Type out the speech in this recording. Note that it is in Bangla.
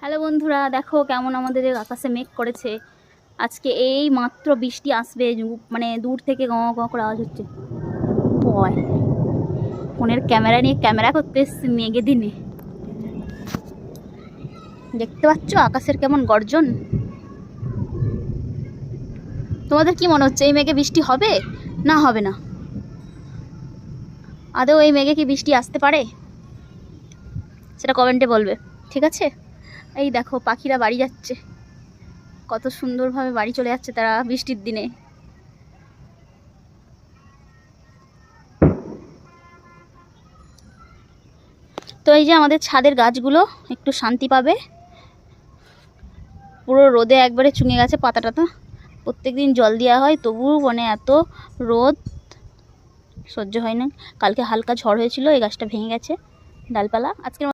হ্যালো বন্ধুরা, দেখো কেমন আমাদের আকাশে মেঘ করেছে। আজকে এই মাত্র বৃষ্টি আসবে, মানে দূর থেকে গ গ করে আওয়াজ হচ্ছে। ভয়, ফোনের ক্যামেরা নিয়ে ক্যামেরা করতে এসছি মেঘে দিনে। দেখতে পাচ্ছ আকাশের কেমন গর্জন? তোমাদের কি মনে হচ্ছে এই মেঘে বৃষ্টি হবে না হবে না? আদৌ এই মেঘে কি বৃষ্টি আসতে পারে সেটা কমেন্টে বলবে, ঠিক আছে? এই দেখো পাখিরা বাড়ি যাচ্ছে, কত সুন্দরভাবে বাড়ি চলে যাচ্ছে তারা বৃষ্টির দিনে। তো এই যে আমাদের ছাদের গাছগুলো একটু শান্তি পাবে, পুরো রোদে একবারে চুঙে গেছে পাতা টাতা। প্রত্যেক দিন জল দেওয়া হয়, তবুও মানে এত রোদ সহ্য হয় না। কালকে হালকা ঝড় হয়েছিল, এই গাছটা ভেঙে গেছে ডালপালা। আজকের